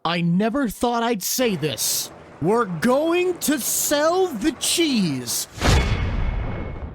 I never thought I'd say this. We're going to sell the cheese.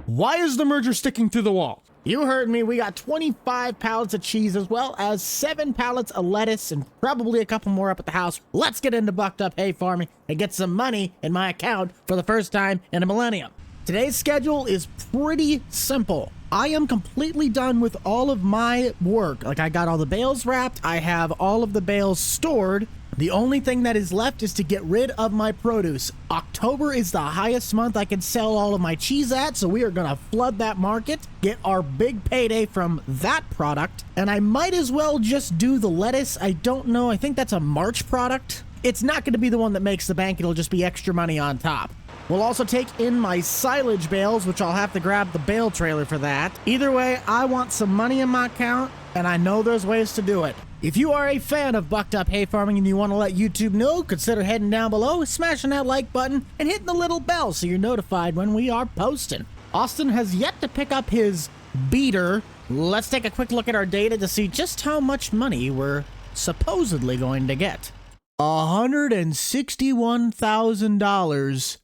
Why is the merger sticking through the wall? You heard me. We got 25 pallets of cheese as well as 7 pallets of lettuce and probably a couple more up at the house. Let's get into bucked up hay farming and get some money in my account for the first time in a millennium. Today's schedule is pretty simple. I am completely done with all of my work. Like, I got all the bales wrapped. I have all of the bales stored. The only thing that is left is to get rid of my produce. October is the highest month I can sell all of my cheese at, so we are gonna flood that market, get our big payday from that product, and I might as well just do the lettuce. I don't know, I think that's a March product. It's not gonna be the one that makes the bank, it'll just be extra money on top. We'll also take in my silage bales, which I'll have to grab the bale trailer for that. Either way, I want some money in my account, and I know there's ways to do it. If you are a fan of bucked up hay farming and you want to let YouTube know, consider heading down below, smashing that like button, and hitting the little bell so you're notified when we are posting. Austin has yet to pick up his beater. Let's take a quick look at our data to see just how much money we're supposedly going to get. $161,000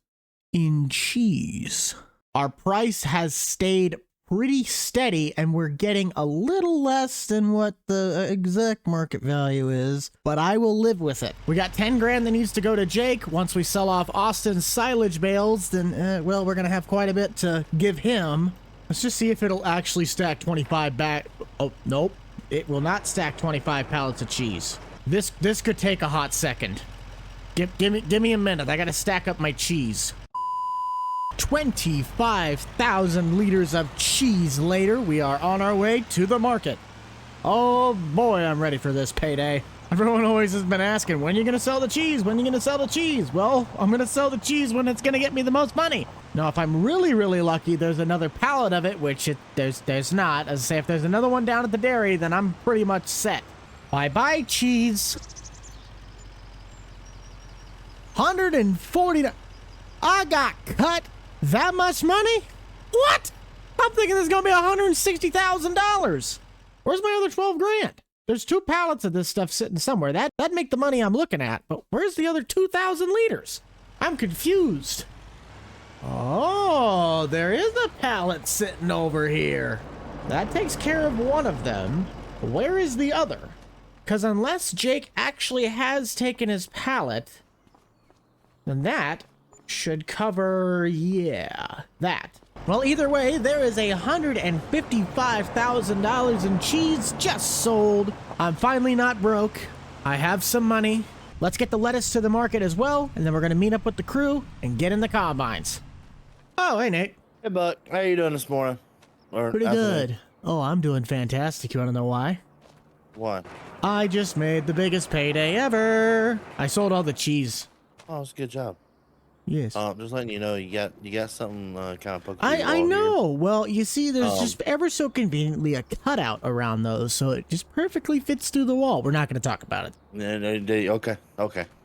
in cheese. Our price has stayed pretty steady, and we're getting a little less than what the exact market value is, but I will live with it. We got 10 grand that needs to go to Jake. Once we sell off Austin's silage bales, then, well, we're gonna have quite a bit to give him. Let's just see if it'll actually stack 25 back. Oh, nope. It will not stack 25 pallets of cheese. This could take a hot second. Give me a minute. I gotta stack up my cheese. 25,000 liters of cheese later, we are on our way to the market. Oh boy, I'm ready for this payday. Everyone always has been asking, when are you gonna sell the cheese? When are you gonna sell the cheese? Well, I'm gonna sell the cheese when it's gonna get me the most money. Now, if I'm really, really lucky, there's another pallet of it, which there's not. As I say, if there's another one down at the dairy, then I'm pretty much set. Bye-bye, cheese. 140. I got cut that much money? What? I'm thinking there's gonna be $160,000. Where's my other 12 grand? There's 2 pallets of this stuff sitting somewhere. That'd make the money I'm looking at, but where's the other 2,000 liters? I'm confused. Oh, there is a pallet sitting over here. That takes care of one of them. Where is the other? Because unless Jake actually has taken his pallet, then that should cover, yeah, that. Well, either way, there is $155,000 in cheese just sold. I'm finally not broke. I have some money. Let's get the lettuce to the market as well, and then we're gonna meet up with the crew and get in the combines. Oh, hey, Nate. Hey, Buck. How you doing this morning? Pretty good. Oh, I'm doing fantastic. You wanna know why? Why? I just made the biggest payday ever. I sold all the cheese. Oh, it's a good job. Yes. Just letting you know, you got something kind of poking. I know. Well, you see, there's just ever so conveniently a cutout around those, so it just perfectly fits through the wall. We're not going to talk about it. Okay.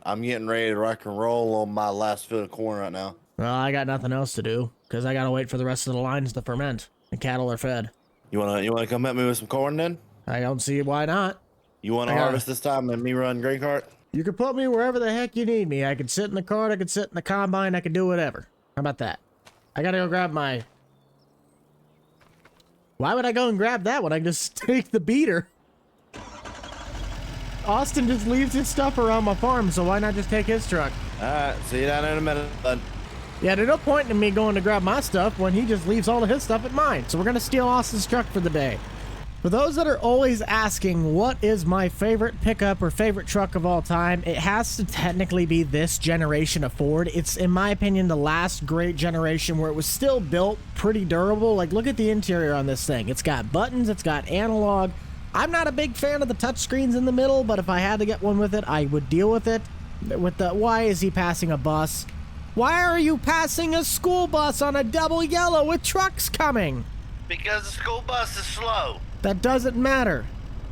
I'm getting ready to rock and roll on my last foot of corn right now. Well, I got nothing else to do because I got to wait for the rest of the lines to ferment. The cattle are fed. You wanna come at me with some corn then? I don't see why not. You wanna harvest this time and me run grain cart? You can put me wherever the heck you need me. I could sit in the cart, I could sit in the combine, I could do whatever. How about that? I gotta go grab my... Why would I go and grab that when I can just take the beater? Austin just leaves his stuff around my farm, so why not just take his truck? Alright, see you down there in a minute, bud. Yeah, there's no point in me going to grab my stuff when he just leaves all of his stuff at mine. So we're gonna steal Austin's truck for the day. For those that are always asking what is my favorite pickup or favorite truck of all time, it has to technically be this generation of Ford. It's, in my opinion, the last great generation where it was still built pretty durable. Like, look at the interior on this thing. It's got buttons, it's got analog. I'm not a big fan of the touchscreens in the middle, but if I had to get one with it, I would deal with it. Why is he passing a bus? Why are you passing a school bus on a double yellow with trucks coming? Because the school bus is slow. That doesn't matter.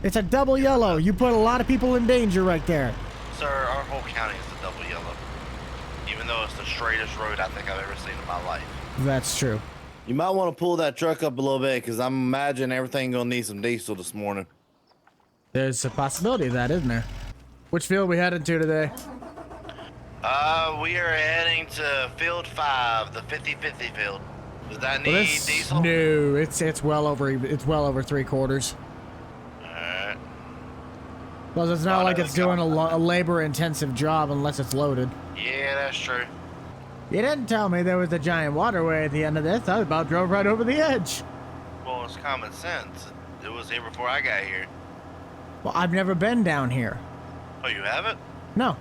It's a double yellow. You put a lot of people in danger right there. Sir, our whole county is a double yellow. Even though it's the straightest road I think I've ever seen in my life. That's true. You might want to pull that truck up a little bit, because I'm imagining everything gonna need some diesel this morning. There's a possibility of that, isn't there? Which field we headed to today? We are heading to field 5, the 50-50 field. Does that need diesel? No, it's well over 3/4. Alright. Well, it's not like it's doing a labor-intensive job unless it's loaded. Yeah, that's true. You didn't tell me there was a giant waterway at the end of this. I about drove right over the edge. Well, it's common sense. It was here before I got here. Well, I've never been down here. Oh, you haven't? No.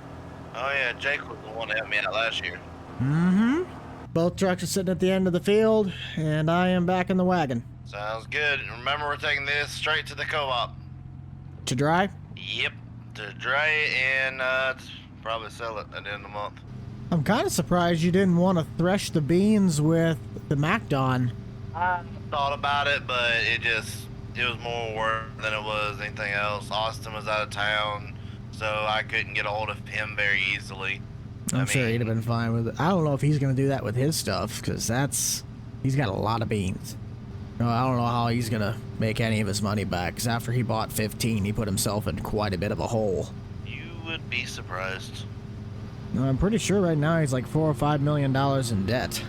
Oh yeah, Jake was the one that helped me out last year. Mm-hmm. Both trucks are sitting at the end of the field, and I am back in the wagon. Sounds good. Remember, we're taking this straight to the co-op. To dry? Yep. To dry it and probably sell it at the end of the month. I'm kind of surprised you didn't want to thresh the beans with the MacDon. I thought about it, but it was more work than it was anything else. Austin was out of town, so I couldn't get a hold of him very easily. I'm sure he'd have been fine with it. I don't know if he's going to do that with his stuff, because he's got a lot of beans. No, I don't know how he's going to make any of his money back, because after he bought 15, he put himself in quite a bit of a hole. You would be surprised. No, I'm pretty sure right now he's like $4 or $5 million in debt.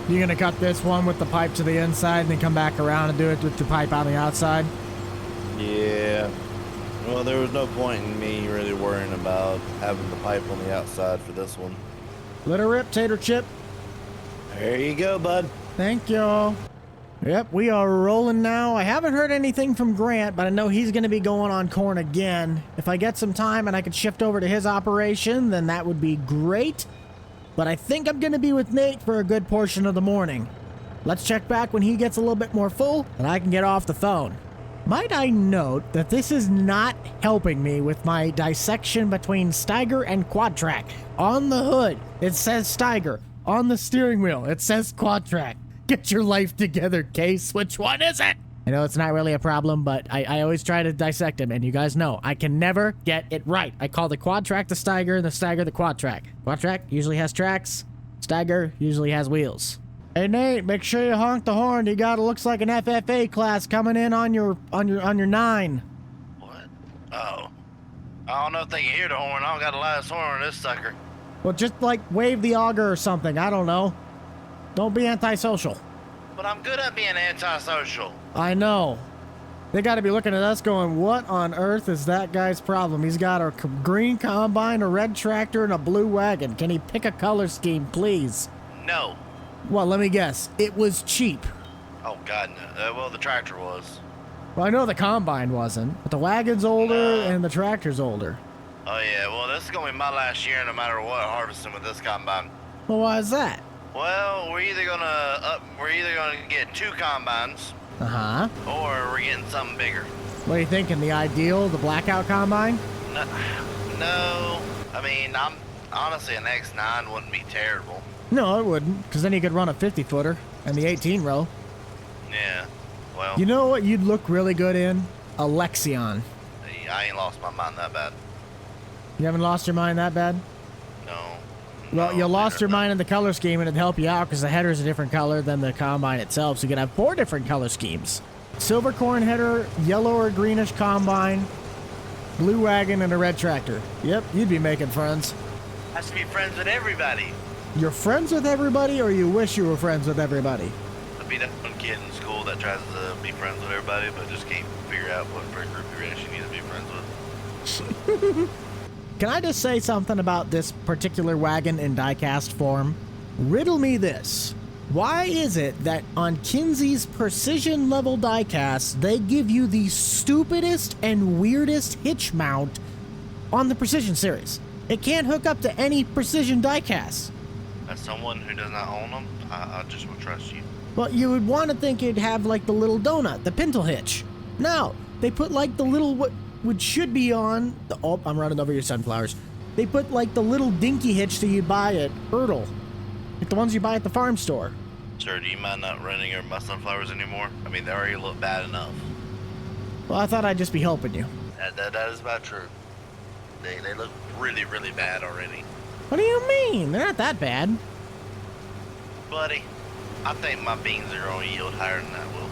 You gonna cut this one with the pipe to the inside and then come back around and do it with the pipe on the outside? Yeah. Well, there was no point in me really worrying about having the pipe on the outside for this one. Let her rip, Tater Chip. There you go, bud. Thank you. Yep, we are rolling now. I haven't heard anything from Grant, but I know he's going to be going on corn again. If I get some time and I could shift over to his operation, then that would be great. But I think I'm going to be with Nate for a good portion of the morning. Let's check back when he gets a little bit more full, and I can get off the phone. Might I note that this is not helping me with my dissection between Steiger and Quadtrack. On the hood, it says Steiger. On the steering wheel, it says Quadtrack. Get your life together, Case. Which one is it? I know it's not really a problem, but I always try to dissect them, and you guys know I can never get it right. I call the Quadtrack the Steiger and the Steiger the Quadtrack. Quadtrack usually has tracks. Steiger usually has wheels. Hey Nate, make sure you honk the horn. You got, it looks like an FFA class coming in on your 9. What? Oh. I don't know if they can hear the horn. I don't got the last horn on this sucker. Well, just like wave the auger or something. I don't know. Don't be antisocial. But I'm good at being antisocial. I know. They got to be looking at us going, what on earth is that guy's problem? He's got a green combine, a red tractor, and a blue wagon. Can he pick a color scheme, please? No. Well, let me guess. It was cheap. Oh, God, no. Well, the tractor was. Well, I know the combine wasn't, but the wagon's older and the tractor's older. Oh, yeah. Well, this is going to be my last year no matter what harvesting with this combine. Well, why is that? Well, we're either gonna get 2 combines, Uh-huh. or we're getting something bigger. What are you thinking? The ideal, the blackout combine? No. I mean, honestly, an X9 wouldn't be terrible. No, it wouldn't, because then you could run a 50-footer and the 18-row. Yeah. Well, You know what you'd look really good in? A Lexion. I ain't lost my mind that bad. You haven't lost your mind that bad? No. Well, you lost your mind in the color scheme, and it'd help you out because the header's a different color than the combine itself, so you could have 4 different color schemes. Silver corn header, yellow or greenish combine, blue wagon, and a red tractor. Yep, you'd be making friends. I should be friends with everybody. You're friends with everybody, or you wish you were friends with everybody? I'd be that one kid in school that tries to be friends with everybody, but just can't figure out what friend group you're actually need to be friends with. Can I just say something about this particular wagon in diecast form? Riddle me this. Why is it that on Kinsey's precision level diecasts, they give you the stupidest and weirdest hitch mount on the precision series? It can't hook up to any precision diecast. As someone who does not own them, I just would trust you. Well, you would want to think it'd have like the little donut, the pintle hitch. No, they put like the little which should be on the, oh, I'm running over your sunflowers. They put like the little dinky hitch that you buy at Ertl. Like the ones you buy at the farm store. Sir, do you mind not running my sunflowers anymore? I mean, they already look bad enough. Well, I thought I'd just be helping you. That is about true. They look really, really bad already. What do you mean? They're not that bad. Buddy, I think my beans are going to yield higher than that will.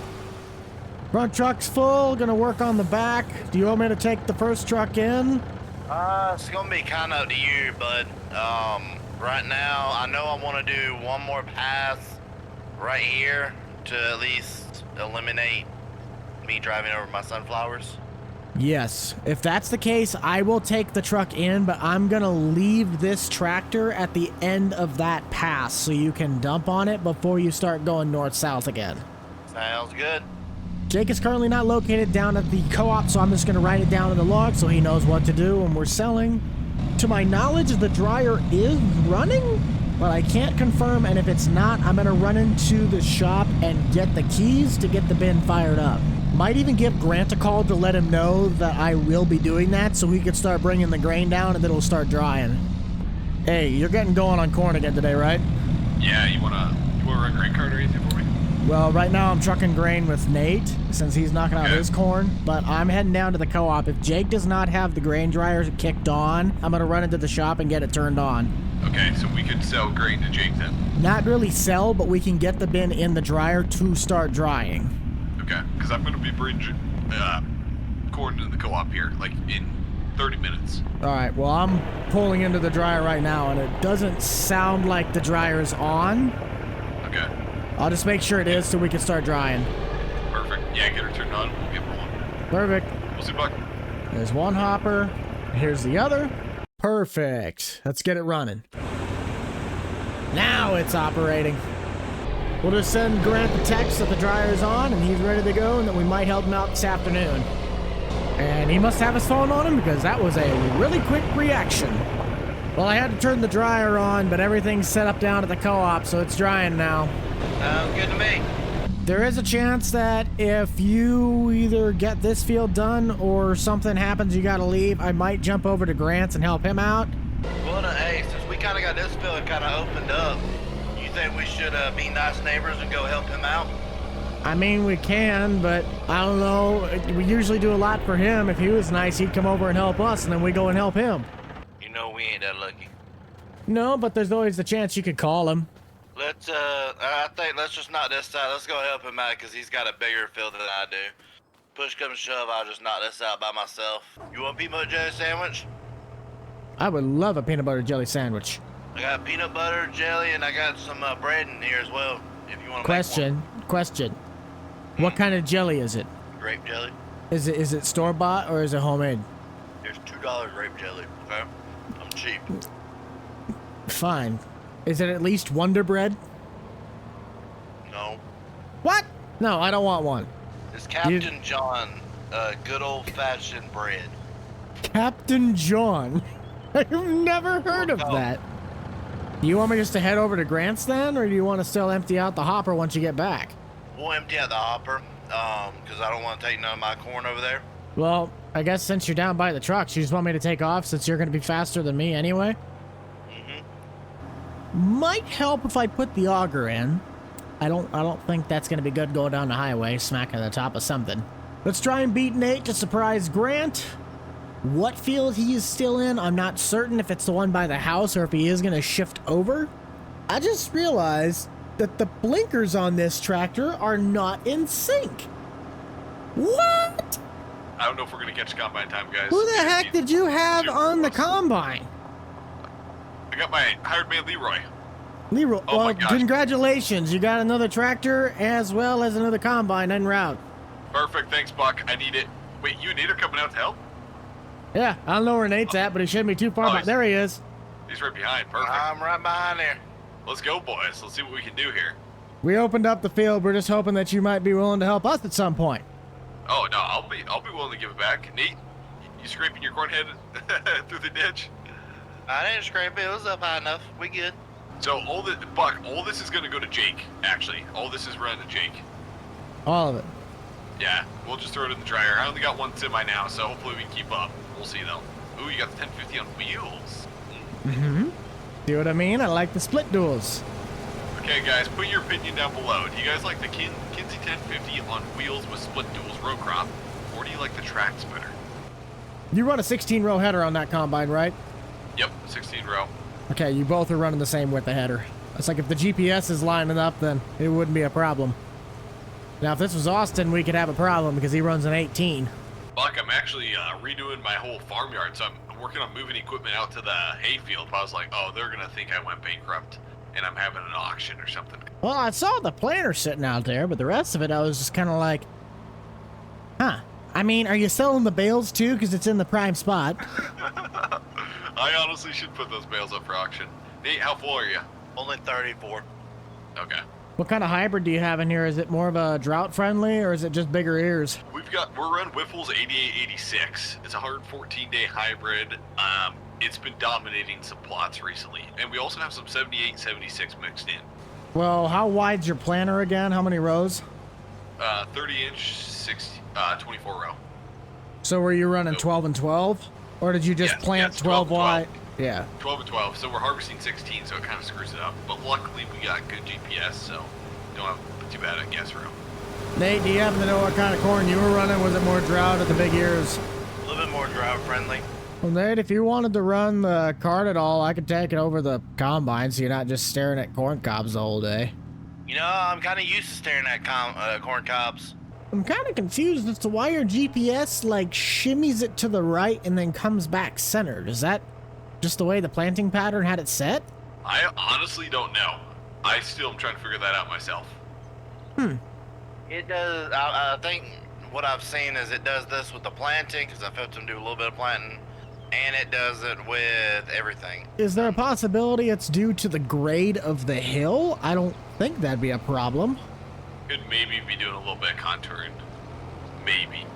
Front truck's full, gonna work on the back. Do you want me to take the first truck in? It's gonna be kind of up to you, bud. Right now, I know I want to do one more pass right here to at least eliminate me driving over my sunflowers. Yes, if that's the case, I will take the truck in, but I'm gonna leave this tractor at the end of that pass so you can dump on it before you start going north-south again. Sounds good. Jake is currently not located down at the co-op, so I'm just gonna write it down in the log so he knows what to do when we're selling. To my knowledge, the dryer is running, but I can't confirm, and if it's not, I'm gonna run into the shop and get the keys to get the bin fired up. Might even give Grant a call to let him know that I will be doing that so he could start bringing the grain down and then it'll start drying. Hey, you're getting going on corn again today, right? Yeah, you wanna run grain cart or anything for me? Well, right now I'm trucking grain with Nate since he's knocking out his corn, but I'm heading down to the co-op. If Jake does not have the grain dryers kicked on, I'm gonna run into the shop and get it turned on. Okay, so we could sell grain to Jake then. Not really sell, but we can get the bin in the dryer to start drying. Okay, because I'm gonna be bringing corn to the co-op here, like in 30 minutes. All right, well, I'm pulling into the dryer right now, and it doesn't sound like the dryer is on. Okay. I'll just make sure it is so we can start drying. Perfect. Yeah, get her turned on. We'll get rolling. Perfect. We'll see, Buck. There's one hopper. Here's the other. Perfect. Let's get it running. Now it's operating. We'll just send Grant the text that the dryer's on and he's ready to go and that we might help him out this afternoon. And he must have his phone on him because that was a really quick reaction. Well, I had to turn the dryer on, but everything's set up down at the co-op, so it's drying now. Sounds good to me. There is a chance that if you either get this field done or something happens you gotta leave, I might jump over to Grant's and help him out. Well, hey, since we kind of got this field kind of opened up, you think we should be nice neighbors and go help him out? I mean, we can, but I don't know. We usually do a lot for him. If he was nice, he'd come over and help us, and then we go and help him. You know we ain't that lucky. No, but there's always the chance you could call him. I think let's just knock this out. Let's go help him out because he's got a bigger field than I do. Push come to shove, I'll just knock this out by myself. You want a peanut butter jelly sandwich? I would love a peanut butter jelly sandwich. I got peanut butter, jelly, and I got some bread in here as well, if you want to Question. What kind of jelly is it? Grape jelly. Is it store-bought or is it homemade? There's $2 grape jelly, okay? I'm cheap. Fine. Is it at least Wonder Bread? No. What? No, I don't want one. It's Captain John, good old-fashioned bread. Captain John? I've never heard of that. Do you want me just to head over to Grant's then, or do you want to still empty out the hopper once you get back? We'll empty out the hopper, because I don't want to take none of my corn over there. Well, I guess since you're down by the trucks, you just want me to take off since you're going to be faster than me anyway? Mm-hmm. Might help if I put the auger in. I don't think that's going to be good going down the highway, smacking the top of something. Let's try and beat Nate to surprise Grant. What field he is still in, I'm not certain if it's the one by the house or if he is going to shift over. I just realized that the blinkers on this tractor are not in sync. What? I don't know if we're gonna catch combine time, guys. Who the heck did you have on the combine? I got my hired man, Leroy. Leroy, Oh well, my gosh. congratulations. You got another tractor as well as another combine en route. Perfect, thanks, Buck. I need it. Wait, you and Nate are coming out to help? Yeah, I don't know where Nate's at, but he shouldn't be too far back. There he is. He's right behind. Perfect. I'm right behind there. Let's go, boys. Let's see what we can do here. We opened up the field. We're just hoping that you might be willing to help us at some point. Oh no, I'll be willing to give it back. Nate, you scraping your corn head through the ditch? I didn't scrape it. It was up high enough. We good. So all this is gonna go to Jake. Actually, all this is running to Jake. All of it. Yeah, we'll just throw it in the dryer. I only got one semi now, so hopefully we can keep up. We'll see though. Ooh, you got the 1050 on wheels. Mm-hmm. See what I mean? I like the split duals. Okay, guys, put your opinion down below. Do you guys like the Kinsey 1050 on wheels with split duals row crop, or do you like the tracks better? You run a 16-row header on that combine, right? Yep, 16 row. Okay, you both are running the same width of header. It's like if the GPS is lining up, then it wouldn't be a problem. Now, if this was Austin, we could have a problem because he runs an 18. Buck, I'm actually redoing my whole farmyard, so I'm working on moving equipment out to the hayfield. I was like, oh, they're gonna think I went bankrupt and I'm having an auction or something. Well, I saw the planter sitting out there, but the rest of it, I was just kind of like, huh. I mean, are you selling the bales too? Because it's in the prime spot. I honestly should put those bales up for auction. Nate, how full are you? Only 34. Okay. What kind of hybrid do you have in here? Is it more of a drought friendly or is it just bigger ears? We're running Whiffle's 8886. It's a 114-day hybrid. It's been dominating some plots recently. And we also have some 78 76 mixed in. Well, how wide's your planter again? How many rows? 30-inch, 24 row. So were you running 12 and 12? Or did you just Yes, plant yes, 12 12 and 12. wide? Yeah. 12 and 12, so we're harvesting 16, so it kind of screws it up. But luckily, we got good GPS, so don't have too bad a guess room. Nate, do you happen to know what kind of corn you were running? Was it more drought at the big ears? A little bit more drought friendly. Well, Nate, if you wanted to run the cart at all, I could take it over the combine so you're not just staring at corn cobs the whole day. You know, I'm kind of used to staring at corn cobs. I'm kind of confused as to why your GPS, like, shimmies it to the right and then comes back centered. Is that just the way the planting pattern had it set? I honestly don't know. I still am trying to figure that out myself. It does. I think what I've seen is it does this with the planting, because I've helped them do a little bit of planting, and it does it with everything. Is there a possibility it's due to the grade of the hill? I don't think that'd be a problem. Could maybe be doing a little bit of contouring. Maybe.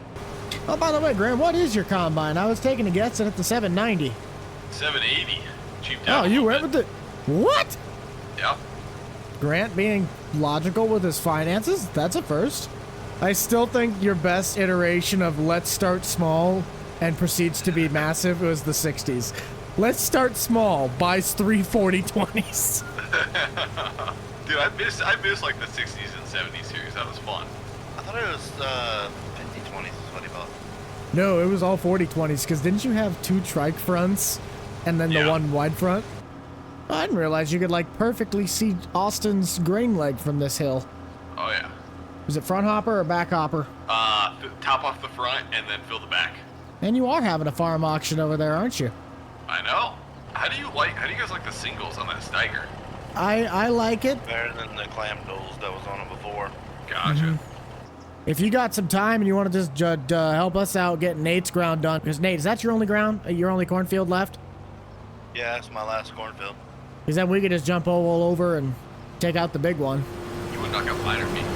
Oh, by the way, Graham, what is your combine? I was taking a guess at the 790. 780. Cheaped Oh, out. you went with the... What? Yeah. Grant being logical with his finances? That's a first. I still think your best iteration of let's start small and proceeds to be massive was the 60s. Let's start small, buys 3 40-20s. Dude, I miss like the 60s and 70s series. That was fun. I thought it was 50-20s is what he bought. No, it was all 40-20s, because didn't you have 2 trike fronts and then the Yeah. 1 wide front? I didn't realize you could, like, perfectly see Austin's grain leg from this hill. Oh yeah. Was it front hopper or back hopper? Top off the front and then fill the back. And you are having a farm auction over there, aren't you? I know. How do you guys like the singles on that Steiger? I like it. Better than the clam duals that was on it before. Gotcha. If you got some time and you want to just help us out getting Nate's ground done, because Nate, is that your only ground, your only cornfield left? Yeah, that's my last cornfield. Because then we could just jump all over and take out the big one. You would knock out minor beats.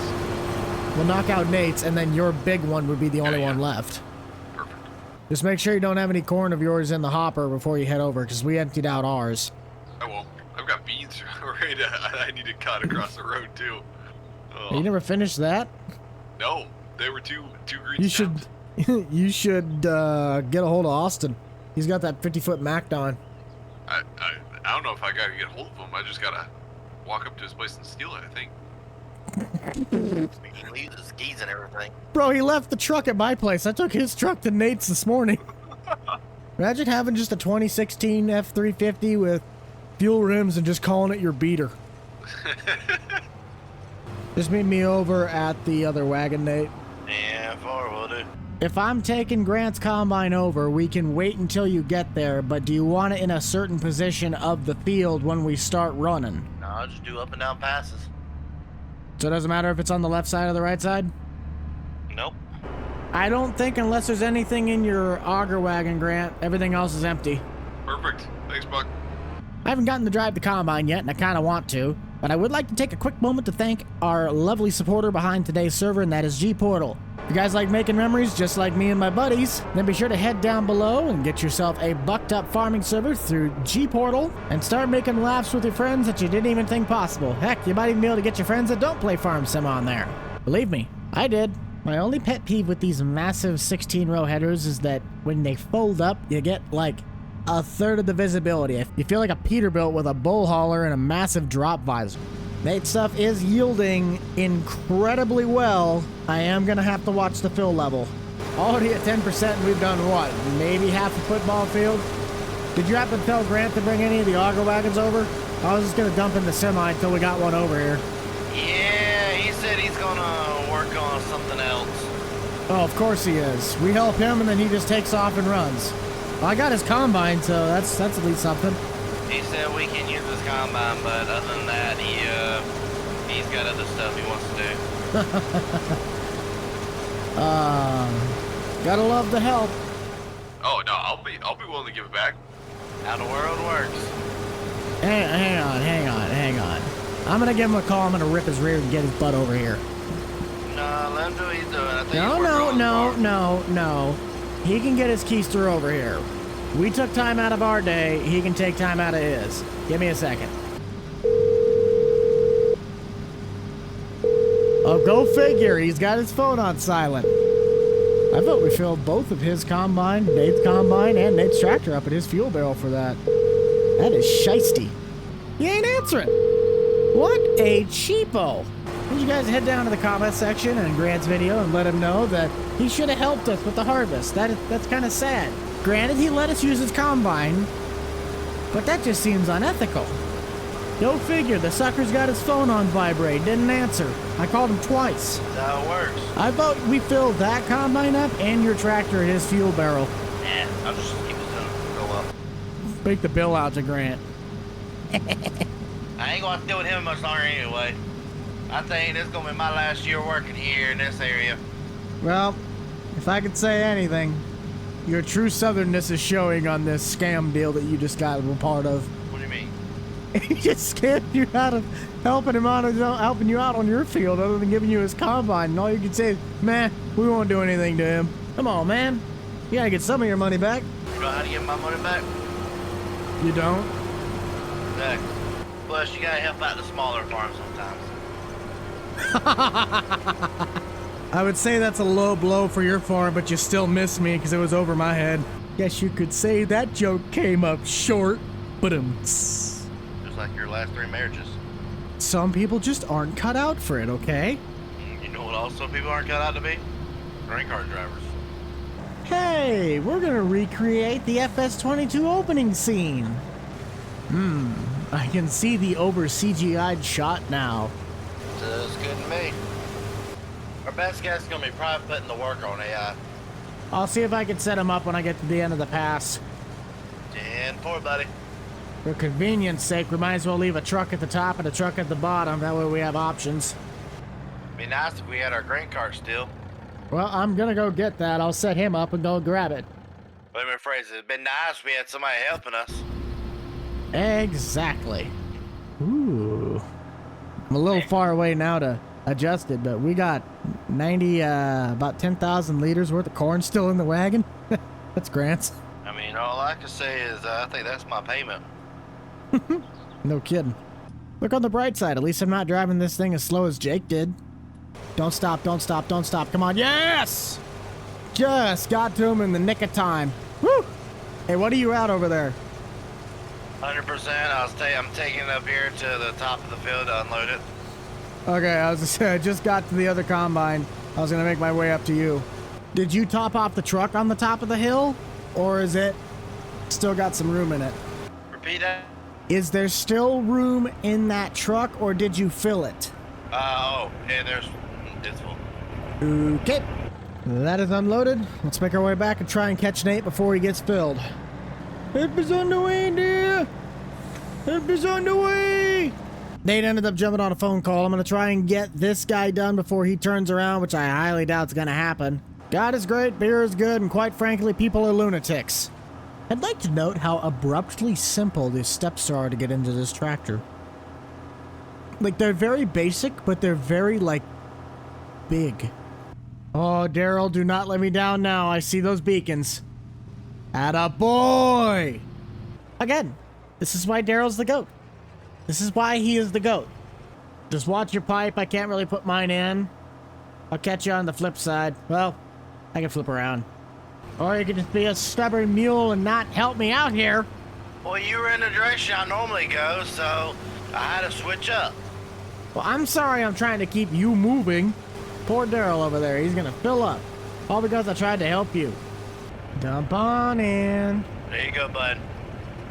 We'll knock out Nate's, and then your big one would be the only one left. Perfect. Just make sure you don't have any corn of yours in the hopper before you head over, because we emptied out ours. I won't. I've got beans right. I need to cut across the road too. Oh. You never finished that? No, they were two green. You stems. should, you should get a hold of Austin. He's got that 50-foot Macdon. I don't know if I gotta get hold of him. I just gotta walk up to his place and steal it, I think. He leaves his skis and everything. Bro, he left the truck at my place. I took his truck to Nate's this morning. Imagine having just a 2016 F350 with fuel rims and just calling it your beater. Just meet me over at the other wagon, Nate. Yeah, far will do. If I'm taking Grant's combine over, we can wait until you get there, but do you want it in a certain position of the field when we start running? No, I'll just do up and down passes. So it doesn't matter if it's on the left side or the right side? Nope. I don't think unless there's anything in your auger wagon, Grant, everything else is empty. Perfect. Thanks, Buck. I haven't gotten to drive the combine yet, and I kind of want to, but I would like to take a quick moment to thank our lovely supporter behind today's server, and that is Gportal. If you guys like making memories just like me and my buddies, then be sure to head down below and get yourself a bucked up farming server through Gportal and start making laughs with your friends that you didn't even think possible. Heck, you might even be able to get your friends that don't play farm sim on there. Believe me, I did. My only pet peeve with these massive 16-row headers is that when they fold up, you get like a third of the visibility. You feel like a Peterbilt with a bull hauler and a massive drop visor. Nate's stuff is yielding incredibly well. I am gonna have to watch the fill level. Already at 10%, and we've done what? Maybe half a football field? Did you happen to tell Grant to bring any of the auger wagons over? I was just gonna dump in the semi until we got one over here. Yeah, he said he's gonna work on something else. Oh, of course he is. We help him, and then he just takes off and runs. Well, I got his combine, so that's at least something. He said we can use his combine, but other than that, he's got other stuff he wants to do. Gotta love the help. Oh no, I'll be willing to give it back. How the world works. Hang on. I'm gonna give him a call. I'm gonna rip his rear and get his butt over here. No, let him do what he's doing. I think he's working on the farm. No. He can get his keister over here. We took time out of our day. He can take time out of his. Give me a second. Oh, go figure. He's got his phone on silent. I vote we fill both of his combine, Nate's combine, and Nate's tractor up at his fuel barrel for that. That is shiesty. He ain't answering. What a cheapo. Would you guys head down to the comment section and Grant's video and let him know that he should have helped us with the harvest. That's kind of sad. Granted, he let us use his combine, but that just seems unethical. Go figure, the sucker's got his phone on vibrate, didn't answer. I called him twice. That's how it works. I vote we fill that combine up and your tractor at his fuel barrel. Yeah, I'll just keep it going. Go up. Make the bill out to Grant. I ain't gonna deal with him much longer anyway. I think this is gonna be my last year working here in this area. Well, if I could say anything, your true southernness is showing on this scam deal that you just got a part of. What do you mean? He just scammed you out of helping you out on your field other than giving you his combine. And all you can say is, man, we won't do anything to him. Come on, man. You gotta get some of your money back. You know how to get my money back? You don't? Exactly. Plus, you gotta help out the smaller farms sometimes. I would say that's a low blow for your farm, but you still missed me because it was over my head. Guess you could say that joke came up short, but Just like your last 3 marriages. some people just aren't cut out for it, okay? You know what also people aren't cut out to be? Grain cart drivers. Hey, we're gonna recreate the FS22 opening scene. I can see the over CGI'd shot now. Sounds good to me. Our best guess is gonna be probably putting the work on AI. I'll see if I can set him up when I get to the end of the pass. 10-4, buddy. For convenience sake, we might as well leave a truck at the top and a truck at the bottom. That way we have options. Be nice if we had our grain cart still. Well, I'm gonna go get that. I'll set him up and go grab it. Let me rephrase it. It'd been nice if we had somebody helping us. Exactly. Ooh. I'm a little far away now to adjust it, but we got about 10,000 liters worth of corn still in the wagon. That's Grant's. I mean, all I can say is I think that's my payment. No kidding. Look on the bright side. At least I'm not driving this thing as slow as Jake did. Don't stop, don't stop, don't stop. Come on. Yes! Just got to him in the nick of time. Woo! Hey, what are you at over there? 100%. I'm taking it up here to the top of the field to unload it. Okay, I just got to the other combine. I was gonna make my way up to you. Did you top off the truck on the top of the hill? Or is it still got some room in it? Repeat that? Is there still room in that truck, or did you fill it? It's full. Okay. That is unloaded. Let's make our way back and try and catch Nate before he gets filled. Help is on the way, dear. Help is on the way. Nate ended up jumping on a phone call. I'm going to try and get this guy done before he turns around, which I highly doubt is going to happen. God is great, beer is good, and quite frankly, people are lunatics. I'd like to note how abruptly simple the steps are to get into this tractor. Like, they're very basic, but they're very, like, big. Oh, Daryl, do not let me down now. I see those beacons. Attaboy! Again, this is why Daryl's the GOAT. This is why he is the GOAT. Just watch your pipe. I can't really put mine in. I'll catch you on the flip side. Well, I can flip around. Or you can just be a stubborn mule and not help me out here. Well, you were in the direction I normally go, so I had to switch up. Well, I'm sorry I'm trying to keep you moving. Poor Daryl over there. He's gonna fill up. All because I tried to help you. Dump on in. There you go, bud.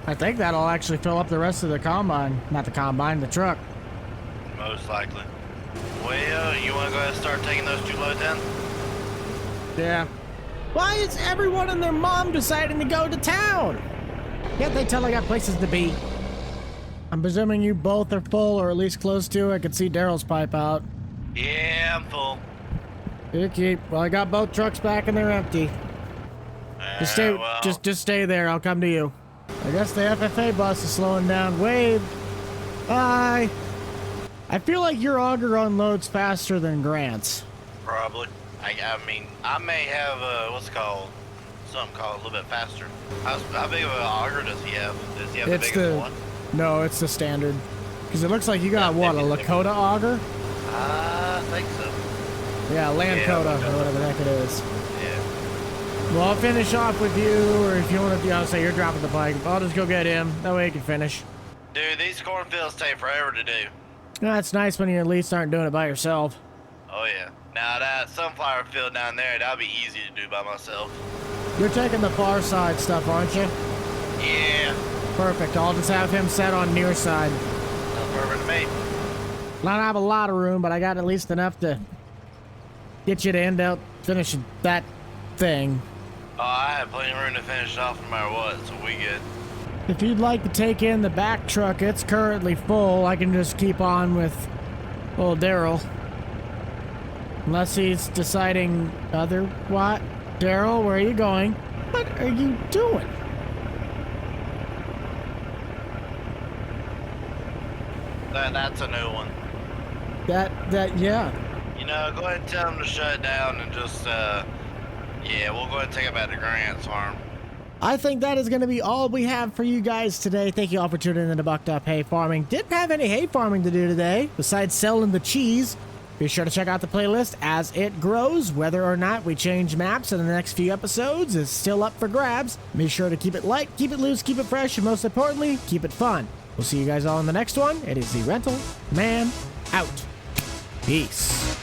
I think that'll actually fill up the rest of the combine. Not the combine, the truck. Most likely. Well, you want to go ahead and start taking those 2 loads in? Yeah. Why is everyone and their mom deciding to go to town? Can't they tell I got places to be? I'm presuming you both are full, or at least close to. I could see Daryl's pipe out. Yeah, I'm full. You keep. Well, I got both trucks back and they're empty. Just stay. Well, Just stay there. I'll come to you. I guess the FFA bus is slowing down. Wave. Bye. I feel like your auger unloads faster than Grant's. probably. I mean, I may have what's it called? Something called a little bit faster. How big of an auger does he have? Does he have the biggest one? No, it's the standard. Because it looks like you got, what, a Lakota auger? I think so. Yeah, Lakota, or whatever the heck it is. Yeah. Well, I'll finish off with you, or if you want to, I'll say you're dropping the bike. I'll just go get him. That way you can finish. Dude, these cornfields take forever to do. That's nice when you at least aren't doing it by yourself. Oh, yeah. Now, that sunflower field down there, that'll be easy to do by myself. You're taking the far side stuff, aren't you? Yeah. Perfect. I'll just have him set on near side. That's perfect to me. I don't have a lot of room, but I got at least enough to get you to end out finishing that thing. Oh, I have plenty of room to finish off no matter what, so we good. If you'd like to take in the back truck, it's currently full. I can just keep on with old Daryl. Unless he's deciding other what? Daryl, where are you going? What are you doing? That's a new one. Yeah. You know, go ahead and tell them to shut it down and just, yeah, we'll go ahead and take it back to Grant's farm. I think that is going to be all we have for you guys today. Thank you all for tuning in to Bucked Up Hay Farming. Didn't have any hay farming to do today, besides selling the cheese. Be sure to check out the playlist as it grows. Whether or not we change maps in the next few episodes is still up for grabs. Be sure to keep it light, keep it loose, keep it fresh, and most importantly, keep it fun. We'll see you guys all in the next one. It is the Rental Man out. Peace.